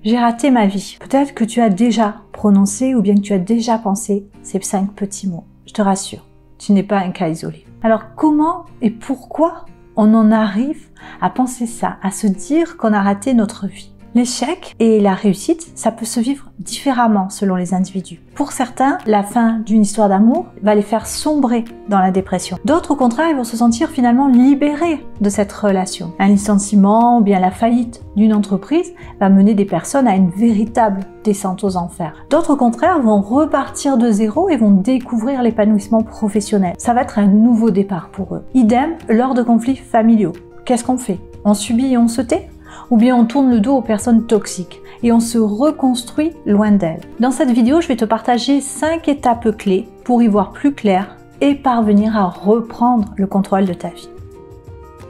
J'ai raté ma vie. Peut-être que tu as déjà prononcé ou bien que tu as déjà pensé ces 5 petits mots. Je te rassure, tu n'es pas un cas isolé. Alors comment et pourquoi on en arrive à penser ça, à se dire qu'on a raté notre vie? L'échec et la réussite, ça peut se vivre différemment selon les individus. Pour certains, la fin d'une histoire d'amour va les faire sombrer dans la dépression. D'autres, au contraire, ils vont se sentir finalement libérés de cette relation. Un licenciement ou bien la faillite d'une entreprise va mener des personnes à une véritable descente aux enfers. D'autres, au contraire, vont repartir de zéro et vont découvrir l'épanouissement professionnel. Ça va être un nouveau départ pour eux. Idem lors de conflits familiaux. Qu'est-ce qu'on fait? On subit et on se tait? Ou bien on tourne le dos aux personnes toxiques et on se reconstruit loin d'elles. Dans cette vidéo, je vais te partager 5 étapes clés pour y voir plus clair et parvenir à reprendre le contrôle de ta vie.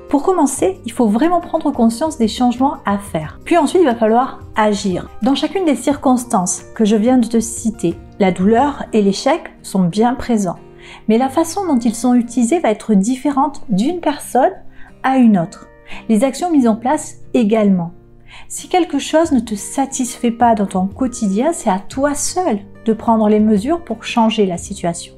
Pour commencer, il faut vraiment prendre conscience des changements à faire. Puis ensuite, il va falloir agir. Dans chacune des circonstances que je viens de te citer, la douleur et l'échec sont bien présents. Mais la façon dont ils sont utilisés va être différente d'une personne à une autre. Les actions mises en place également. Si quelque chose ne te satisfait pas dans ton quotidien, c'est à toi seul de prendre les mesures pour changer la situation.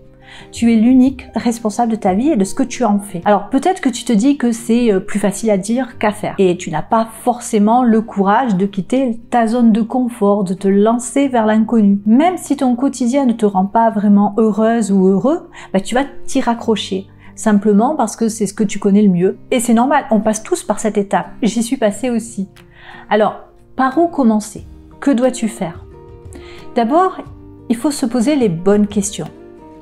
Tu es l'unique responsable de ta vie et de ce que tu en fais. Alors peut-être que tu te dis que c'est plus facile à dire qu'à faire et tu n'as pas forcément le courage de quitter ta zone de confort, de te lancer vers l'inconnu. Même si ton quotidien ne te rend pas vraiment heureuse ou heureux, tu vas t'y raccrocher. Simplement parce que c'est ce que tu connais le mieux. Et c'est normal, on passe tous par cette étape. J'y suis passée aussi. Alors, par où commencer? Que dois-tu faire? D'abord, il faut se poser les bonnes questions.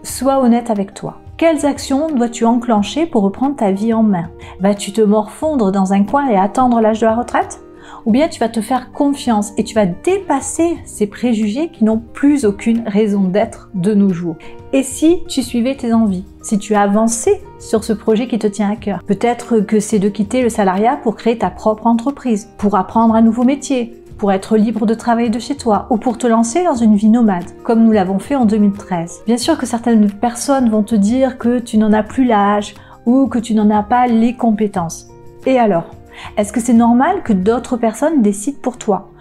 Sois honnête avec toi. Quelles actions dois-tu enclencher pour reprendre ta vie en main? Vas-tu te morfondre dans un coin et attendre l'âge de la retraite? Ou bien tu vas te faire confiance et tu vas dépasser ces préjugés qui n'ont plus aucune raison d'être de nos jours. Et si tu suivais tes envies? Si tu avançais sur ce projet qui te tient à cœur? Peut-être que c'est de quitter le salariat pour créer ta propre entreprise, pour apprendre un nouveau métier, pour être libre de travailler de chez toi ou pour te lancer dans une vie nomade, comme nous l'avons fait en 2013. Bien sûr que certaines personnes vont te dire que tu n'en as plus l'âge ou que tu n'en as pas les compétences. Et alors? Est-ce que c'est normal que d'autres personnes décident pour toi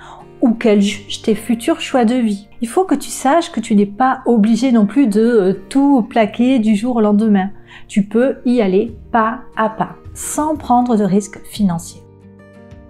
ou qu'elles jugent tes futurs choix de vie? Il faut que tu saches que tu n'es pas obligé non plus de tout plaquer du jour au lendemain. Tu peux y aller pas à pas, sans prendre de risques financiers.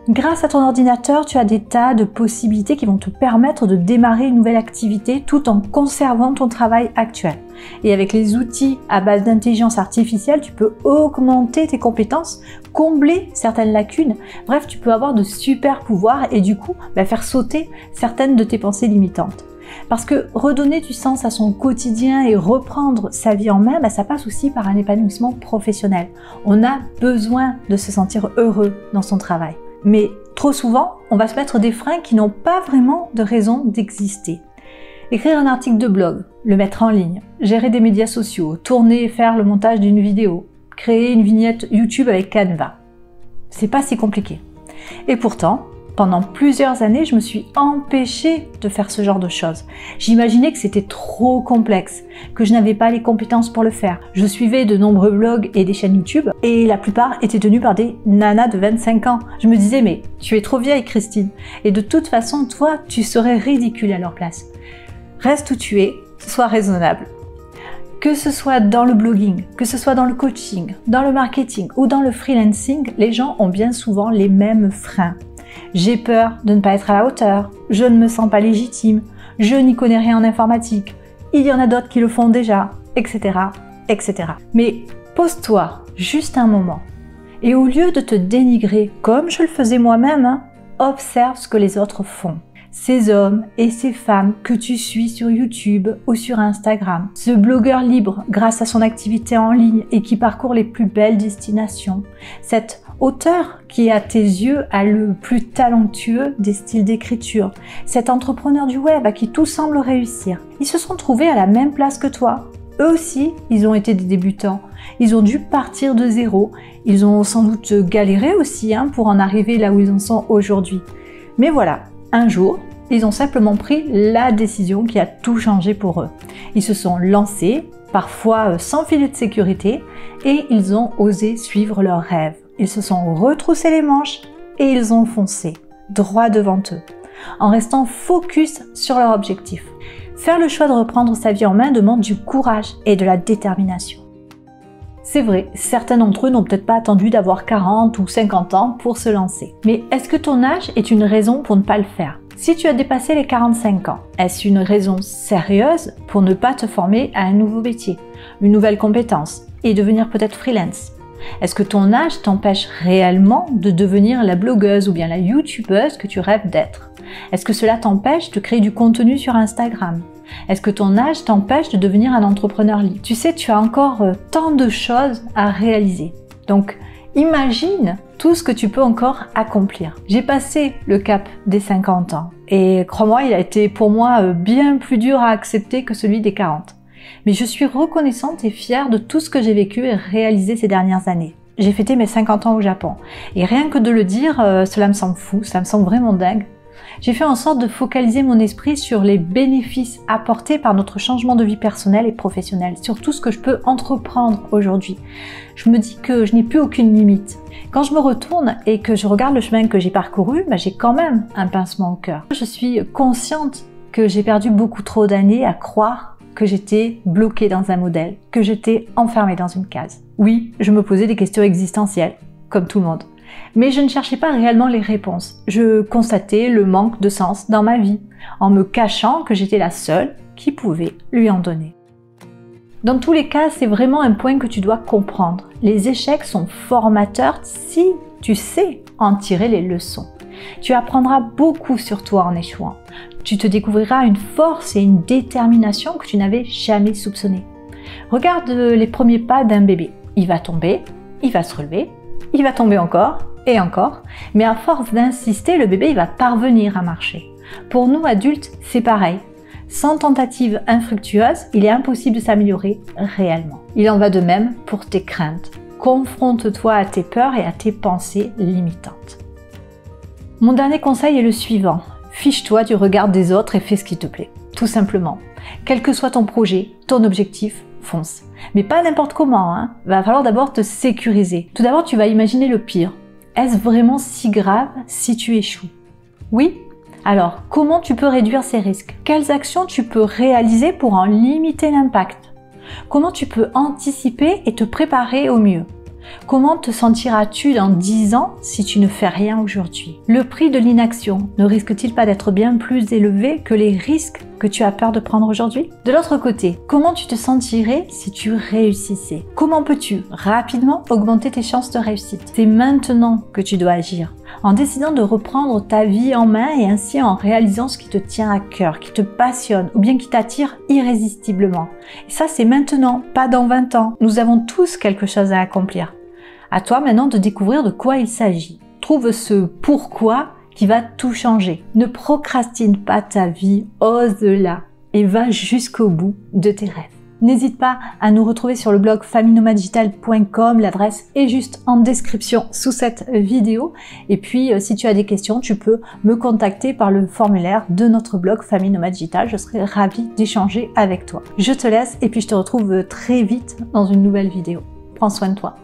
Grâce à ton ordinateur, tu as des tas de possibilités qui vont te permettre de démarrer une nouvelle activité tout en conservant ton travail actuel. Et avec les outils à base d'intelligence artificielle, tu peux augmenter tes compétences, combler certaines lacunes. Bref, tu peux avoir de super pouvoirs et du coup, faire sauter certaines de tes pensées limitantes. Parce que redonner du sens à son quotidien et reprendre sa vie en main, ça passe aussi par un épanouissement professionnel. On a besoin de se sentir heureux dans son travail. Mais trop souvent, on va se mettre des freins qui n'ont pas vraiment de raison d'exister. Écrire un article de blog, le mettre en ligne, gérer des médias sociaux, tourner et faire le montage d'une vidéo, créer une vignette YouTube avec Canva. C'est pas si compliqué. Et pourtant, pendant plusieurs années, je me suis empêchée de faire ce genre de choses. J'imaginais que c'était trop complexe, que je n'avais pas les compétences pour le faire. Je suivais de nombreux blogs et des chaînes YouTube et la plupart étaient tenues par des nanas de 25 ans. Je me disais, mais tu es trop vieille, Christine. Et de toute façon, toi, tu serais ridicule à leur place. Reste où tu es, sois raisonnable. Que ce soit dans le blogging, que ce soit dans le coaching, dans le marketing ou dans le freelancing, les gens ont bien souvent les mêmes freins. J'ai peur de ne pas être à la hauteur, je ne me sens pas légitime, je n'y connais rien en informatique, il y en a d'autres qui le font déjà, etc., etc. Mais pose-toi juste un moment et au lieu de te dénigrer comme je le faisais moi-même, observe ce que les autres font. Ces hommes et ces femmes que tu suis sur YouTube ou sur Instagram, ce blogueur libre grâce à son activité en ligne et qui parcourt les plus belles destinations, cet auteur qui à tes yeux a le plus talentueux des styles d'écriture, cet entrepreneur du web à qui tout semble réussir, ils se sont trouvés à la même place que toi. Eux aussi, ils ont été des débutants, ils ont dû partir de zéro, ils ont sans doute galéré aussi pour en arriver là où ils en sont aujourd'hui. Mais voilà, un jour, ils ont simplement pris la décision qui a tout changé pour eux. Ils se sont lancés, parfois sans filet de sécurité, et ils ont osé suivre leurs rêves. Ils se sont retroussés les manches et ils ont foncé, droit devant eux. en restant focus sur leur objectif. Faire le choix de reprendre sa vie en main demande du courage et de la détermination. C'est vrai, certains d'entre eux n'ont peut-être pas attendu d'avoir 40 ou 50 ans pour se lancer. Mais est-ce que ton âge est une raison pour ne pas le faire? Si tu as dépassé les 45 ans, est-ce une raison sérieuse pour ne pas te former à un nouveau métier, une nouvelle compétence et devenir peut-être freelance? Est-ce que ton âge t'empêche réellement de devenir la blogueuse ou bien la youtubeuse que tu rêves d'être? Est-ce que cela t'empêche de créer du contenu sur Instagram? Est-ce que ton âge t'empêche de devenir un entrepreneur libre? Tu sais, tu as encore tant de choses à réaliser. Donc, imagine tout ce que tu peux encore accomplir. J'ai passé le cap des 50 ans et crois-moi, il a été pour moi bien plus dur à accepter que celui des 40. Mais je suis reconnaissante et fière de tout ce que j'ai vécu et réalisé ces dernières années. J'ai fêté mes 50 ans au Japon et rien que de le dire, cela me semble fou, ça me semble vraiment dingue. J'ai fait en sorte de focaliser mon esprit sur les bénéfices apportés par notre changement de vie personnelle et professionnelle, sur tout ce que je peux entreprendre aujourd'hui. Je me dis que je n'ai plus aucune limite. Quand je me retourne et que je regarde le chemin que j'ai parcouru, j'ai quand même un pincement au cœur. Je suis consciente que j'ai perdu beaucoup trop d'années à croire que j'étais bloquée dans un modèle, que j'étais enfermée dans une case. Oui, je me posais des questions existentielles, comme tout le monde. Mais je ne cherchais pas réellement les réponses. Je constatais le manque de sens dans ma vie, en me cachant que j'étais la seule qui pouvait lui en donner. Dans tous les cas, c'est vraiment un point que tu dois comprendre. Les échecs sont formateurs si tu sais en tirer les leçons. Tu apprendras beaucoup sur toi en échouant. Tu te découvriras une force et une détermination que tu n'avais jamais soupçonnées. Regarde les premiers pas d'un bébé. Il va tomber, il va se relever, il va tomber encore et encore, mais à force d'insister, le bébé il va parvenir à marcher. Pour nous adultes, c'est pareil. Sans tentative infructueuse, il est impossible de s'améliorer réellement. Il en va de même pour tes craintes. Confronte-toi à tes peurs et à tes pensées limitantes. Mon dernier conseil est le suivant. Fiche-toi du regard des autres et fais ce qui te plaît. Tout simplement. Quel que soit ton projet, ton objectif, fonce. Mais pas n'importe comment, hein. Va falloir d'abord te sécuriser. Tout d'abord, tu vas imaginer le pire. Est-ce vraiment si grave si tu échoues? Oui? Alors, comment tu peux réduire ces risques? Quelles actions tu peux réaliser pour en limiter l'impact? Comment tu peux anticiper et te préparer au mieux? Comment te sentiras-tu dans 10 ans si tu ne fais rien aujourd'hui? Le prix de l'inaction ne risque-t-il pas d'être bien plus élevé que les risques que tu as peur de prendre aujourd'hui? De l'autre côté, comment tu te sentirais si tu réussissais? Comment peux-tu rapidement augmenter tes chances de réussite? C'est maintenant que tu dois agir, en décidant de reprendre ta vie en main et ainsi en réalisant ce qui te tient à cœur, qui te passionne ou bien qui t'attire irrésistiblement. Et ça, c'est maintenant, pas dans 20 ans. Nous avons tous quelque chose à accomplir. À toi maintenant de découvrir de quoi il s'agit. Trouve ce pourquoi qui va tout changer. Ne procrastine pas ta vie, ose-la et va jusqu'au bout de tes rêves. N'hésite pas à nous retrouver sur le blog famienomaddigital.com, l'adresse est juste en description sous cette vidéo. Et puis si tu as des questions, tu peux me contacter par le formulaire de notre blog Famille Nomade Digital, je serai ravie d'échanger avec toi. Je te laisse et puis je te retrouve très vite dans une nouvelle vidéo. Prends soin de toi.